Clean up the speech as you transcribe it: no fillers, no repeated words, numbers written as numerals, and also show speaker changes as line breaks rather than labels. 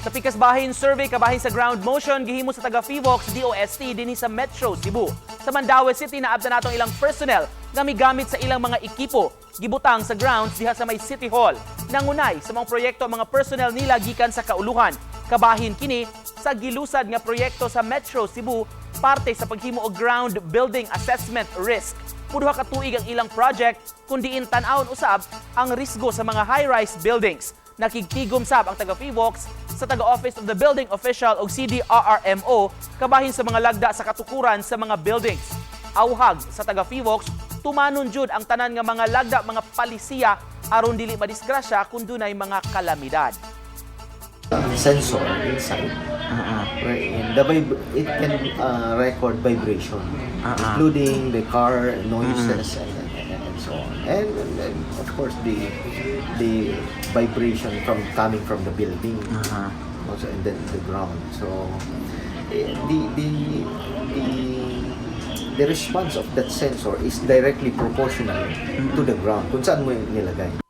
Sa pikas bahin survey kabahin sa ground motion gihimo sa taga FIVOX DOST dinhi sa Metro Cebu. Sa Mandaue City naabtan natong ilang personnel nga migamit sa ilang mga ekipo gibutang sa grounds diha sa may City Hall. Nangunay sa mga proyekto ang mga personnel nila gikan sa kauluhan. Kabahin kini sa gilusad nga proyekto sa Metro Cebu parte sa paghimo og ground building assessment risk. Puduha ka tuig ang ilang project kundi tan-awon usab ang risgo sa mga high-rise buildings. Nakigtigom sab ang taga FIVOX sa taga-Office of the Building Official o CDRRMO kabahin sa mga lagda sa katukuran sa mga buildings. Awhag sa taga FIVOX, tumanon jud ang tanan nga mga lagda mga palisiya aron dili madisgrasya kung dunay mga kalamidad.
Sensor inside wherein it can record vibration including the car noises and so on and of course the vibration coming from the building also and then the ground so the response of that sensor is directly proportional to the ground kung saan mo nilagay.